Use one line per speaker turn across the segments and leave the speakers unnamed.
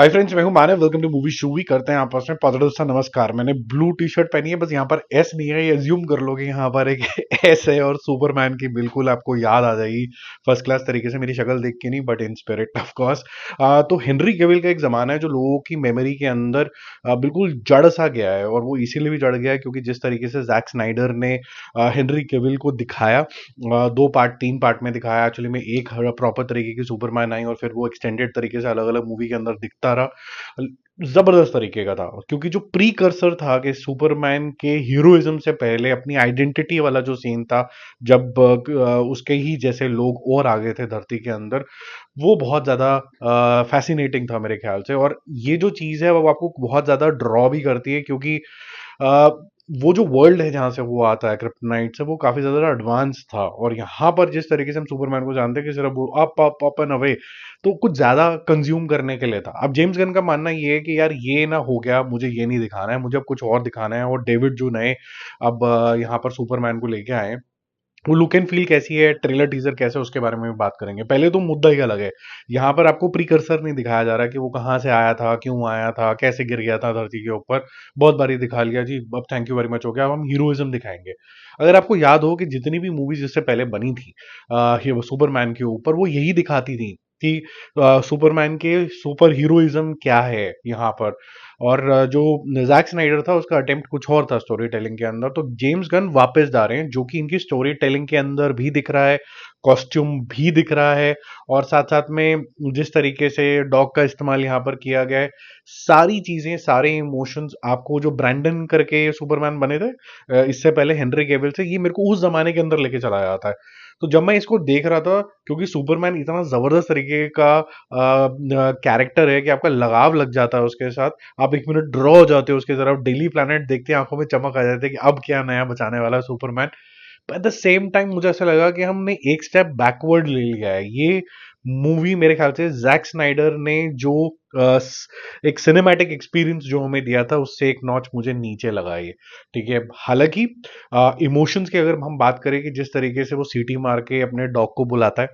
हाय friends, मैं हूं Manav. Welcome to movie shoovy. करते हैं आपस में पदड़ सा नमस्कार। मैंने ब्लू टी शर्ट पहनी है, बस यहाँ पर एस नहीं है, ये अज्यूम कर लोगे यहाँ पर एक एस है। और सुपरमैन की बिल्कुल आपको याद आ जाएगी फर्स्ट क्लास तरीके से, मेरी शक्ल देख के नहीं but in spirit of course. तो हेनरी केविल का एक जमाना है जो लोगों की मेमोरी के अंदर बिल्कुल जड़ सा गया है, और वो इसीलिए भी जड़ गया है क्योंकि जिस तरीके से जैक स्नाइडर ने हेनरी केविल को दिखाया, दो पार्ट तीन पार्ट में दिखाया एक्चुअली में। एक प्रॉपर तरीके की सुपरमैन आई और फिर वो एक्सटेंडेड तरीके से अलग अलग मूवी के अंदर दिखता रहा। जबरदस्त तरीके का था, क्योंकि जो प्रीकर्सर था कि सुपरमैन के हीरोइज्म से पहले अपनी आइडेंटिटी वाला जो सीन था, जब उसके ही जैसे लोग और आ गए थे धरती के अंदर, वो बहुत ज्यादा फैसिनेटिंग था मेरे ख्याल से। और ये जो चीज है वो आपको बहुत ज्यादा ड्रॉ भी करती है, क्योंकि आ, वो जो वर्ल्ड है जहां से वो आता है क्रिप्टोनाइट से, वो काफी ज्यादा एडवांस था। और यहाँ पर जिस तरीके से हम सुपरमैन को जानते हैं कि सिर्फ वो up up up and away, तो कुछ ज्यादा कंज्यूम करने के लिए था। अब जेम्स गन का मानना ये है कि यार ये ना हो गया, मुझे ये नहीं दिखाना है, मुझे अब कुछ और दिखाना है। और डेविड जो नए अब यहाँ पर सुपरमैन को लेके आए हैं, वो लुक एंड फील कैसी है, ट्रेलर टीजर कैसे है, उसके बारे में भी बात करेंगे। पहले तो मुद्दा ही अलग है, यहाँ पर आपको प्रीकर्सर नहीं दिखाया जा रहा कि वो कहाँ से आया था, क्यों आया था, कैसे गिर गया था धरती के ऊपर। बहुत बारी दिखा लिया जी, अब थैंक यू वेरी मच हो गया। अब हम हीरोइज्म दिखाएंगे। अगर आपको याद हो कि जितनी भी मूवीज इससे पहले बनी थी सुपरमैन के ऊपर, वो यही दिखाती थी कि सुपरमैन के सुपर हीरोइज्म क्या है यहाँ पर। और जो जैक स्नाइडर था उसका अटेम्प्ट कुछ और था स्टोरी टेलिंग के अंदर। तो जेम्स गन वापस जा रहे हैं, जो कि इनकी स्टोरी टेलिंग के अंदर भी दिख रहा है, कॉस्ट्यूम भी दिख रहा है, और साथ साथ में जिस तरीके से डॉग का इस्तेमाल यहाँ पर किया गया है, सारी चीजें सारे इमोशंस आपको, जो ब्रैंडन करके सुपरमैन बने थे इससे पहले हेनरी केविल से, ये मेरे को उस जमाने के अंदर लेके चला जाता है। तो जब मैं इसको देख रहा था, क्योंकि सुपरमैन इतना जबरदस्त तरीके का कैरेक्टर है कि आपका लगाव लग जाता है उसके साथ। आप एक मिनट ड्रॉ हो जाते हो उसकी तरफ, डेली प्लैनेट देखते हैं, आंखों में चमक आ जाती है कि अब क्या नया बचाने वाला है Superman. At the same time मुझे ऐसा लगा कि हमने एक स्टेप बैकवर्ड ले लिया है। ये मूवी मेरे ख्याल से जैक स्नाइडर ने जो एक सिनेमैटिक एक्सपीरियंस जो हमें दिया था, उससे एक नॉच मुझे नीचे लगा ये। ठीक है, हालांकि इमोशंस की अगर हम बात करें कि जिस तरीके से वो सीटी मार के अपने डॉग को बुलाता है,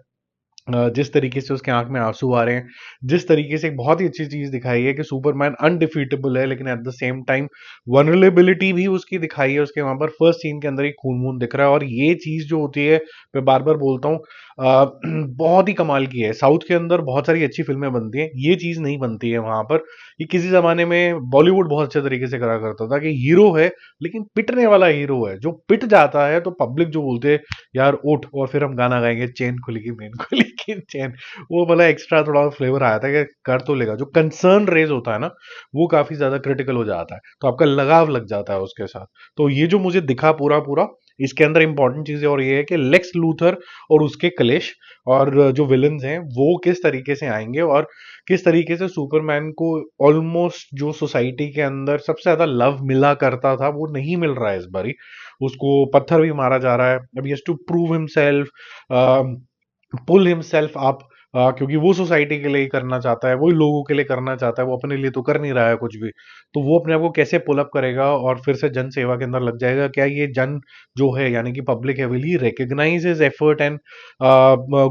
जिस तरीके से उसके आंख में आंसू आ रहे हैं, जिस तरीके से एक बहुत ही अच्छी चीज दिखाई है कि सुपरमैन अनडिफीटेबल है, लेकिन at the same time vulnerability भी उसकी दिखाई है। उसके वहां पर फर्स्ट सीन के अंदर ही खून वून दिख रहा है, और ये चीज जो होती है, मैं बार बार बोलता हूँ, बहुत ही कमाल की है। साउथ के अंदर बहुत सारी अच्छी फिल्में बनती हैं, ये चीज नहीं बनती है वहां पर। ये किसी जमाने में बॉलीवुड बहुत अच्छे तरीके से करा करता था कि हीरो है लेकिन पिटने वाला हीरो है, जो पिट जाता है तो पब्लिक जो बोलते हैं यार उठ, और फिर हम गाना गाएंगे चेन खुलेगी मेन खुलेगी चेन। वो मतलब एक्स्ट्रा थोड़ा फ्लेवर आया था कि कर तो लेगा। जो कंसर्न रेज होता है ना, वो काफी ज्यादा क्रिटिकल हो जाता है, तो आपका लगाव लग जाता है उसके साथ। तो ये जो मुझे दिखा पूरा पूरा, इसके अंदर इंपॉर्टेंट चीज और ये है कि लेक्स लूथर और उसके क्लेश और जो विलन्स हैं वो किस तरीके से आएंगे, और किस तरीके से सुपरमैन को ऑलमोस्ट जो सोसाइटी के अंदर सबसे ज्यादा लव मिला करता था, वो नहीं मिल रहा है इस बारी। उसको पत्थर भी मारा जा रहा है। अब yes to prove himself, pull himself up, क्योंकि वो सोसाइटी के लिए ही करना चाहता है, वही लोगों के लिए करना चाहता है, वो अपने लिए तो कर नहीं रहा है कुछ भी। तो वो अपने आप को कैसे पुल अप करेगा और फिर से जन सेवा के अंदर लग जाएगा? क्या ये जन जो है यानी कि पब्लिक है, will he recognise his effort and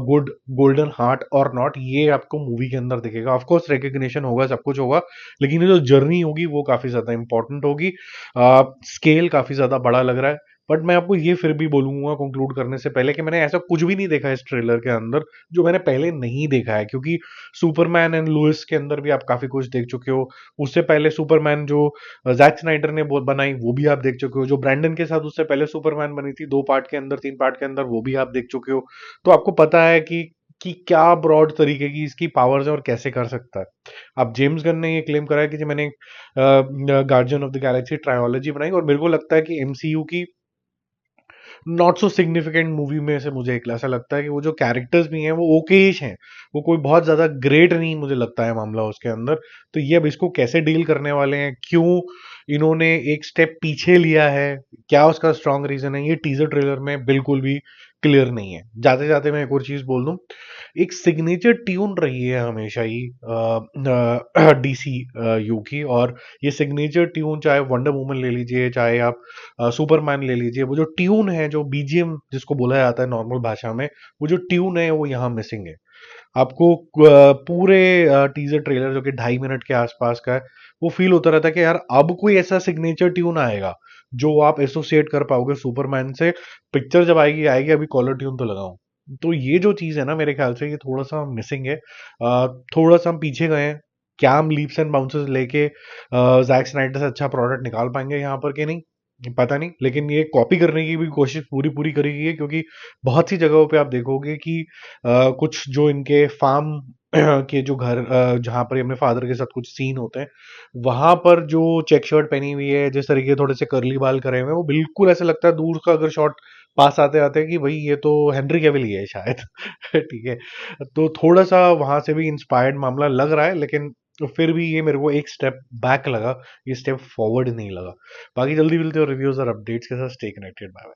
good golden heart और नॉट? ये आपको मूवी के अंदर दिखेगा। ऑफ कोर्स रिकग्निशन होगा, सब कुछ होगा, लेकिन ये जो जर्नी होगी वो काफी ज्यादा इंपॉर्टेंट होगी। स्केल काफी ज्यादा बड़ा लग रहा है। बट मैं आपको ये फिर भी बोलूंगा कंक्लूड करने से पहले कि मैंने ऐसा कुछ भी नहीं देखा इस ट्रेलर के अंदर जो मैंने पहले नहीं देखा है, क्योंकि सुपरमैन एंड लुइस के अंदर भी आप काफी कुछ देख चुके हो। उससे पहले सुपरमैन जो जैक स्नाइडर ने बनाई वो भी आप देख चुके हो। जो ब्रैंडन के साथ उससे पहले सुपरमैन बनी थी, दो पार्ट के अंदर, तीन पार्ट के अंदर, वो भी आप देख चुके हो। तो आपको पता है कि क्या ब्रॉड तरीके की इसकी पावर्स है और कैसे कर सकता है। अब जेम्स गन ने ये क्लेम करा है कि जी मैंने guardian of the Galaxy trilogy बनाई, और मेरे को लगता है कि एमसीयू की नॉट सो सिग्निफिकेंट मूवी में से मुझे एक ऐसा लगता है कि वो जो कैरेक्टर्स भी हैं वो ओकेश हैं, वो कोई बहुत ज्यादा ग्रेट नहीं मुझे लगता है मामला उसके अंदर। तो ये अब इसको कैसे डील करने वाले हैं, क्यों इन्होंने एक स्टेप पीछे लिया है, क्या उसका स्ट्रांग रीजन है, ये टीजर ट्रेलर में बिल्कुल भी क्लियर नहीं है। जाते जाते मैं एक और चीज बोल दूं, एक सिग्नेचर ट्यून रही है हमेशा ही डीसी यू की, और ये सिग्नेचर ट्यून चाहे वंडर वुमन ले लीजिए, चाहे आप सुपरमैन ले लीजिए, वो जो ट्यून है, जो बीजीएम जिसको बोला जाता है नॉर्मल भाषा में, वो जो ट्यून है वो यहाँ मिसिंग है। आपको पूरे टीजर ट्रेलर जो कि 2.5 मिनट के आसपास का है, वो फील होता रहता है कि यार अब कोई ऐसा सिग्नेचर ट्यून आएगा जो आप एसोसिएट कर पाओगे सुपरमैन से। पिक्चर जब आएगी आएगी, अभी कॉलर ट्यून तो लगाओ। तो ये जो चीज है ना, मेरे ख्याल से ये थोड़ा सा मिसिंग है। थोड़ा सा हम पीछे गए हैं। क्या हम लीप्स एंड बाउंसेस लेके जैक स्नाइडर से अच्छा प्रोडक्ट निकाल पाएंगे यहाँ पर कि नहीं, पता नहीं। लेकिन ये कॉपी करने की भी कोशिश पूरी पूरी करी गई है, क्योंकि बहुत सी जगहों पे आप देखोगे कि कुछ जो इनके फार्म के जो घर जहाँ पर ये अपने फादर के साथ कुछ सीन होते हैं, वहां पर जो चेक शर्ट पहनी हुई है, जिस तरीके थोड़े से कर्ली बाल करे हुए हैं, वो बिल्कुल ऐसा लगता है दूर का अगर शॉट पास आते आते कि भाई ये तो हेनरी कैविल ही है शायद। ठीक है। तो थोड़ा सा वहां से भी इंस्पायर्ड मामला लग रहा है, लेकिन फिर भी ये मेरे को एक स्टेप बैक लगा, ये स्टेप फॉरवर्ड नहीं लगा। बाकी जल्दी मिलते हो रिव्यूज और अपडेट्स के साथ। Stay connected. बाय।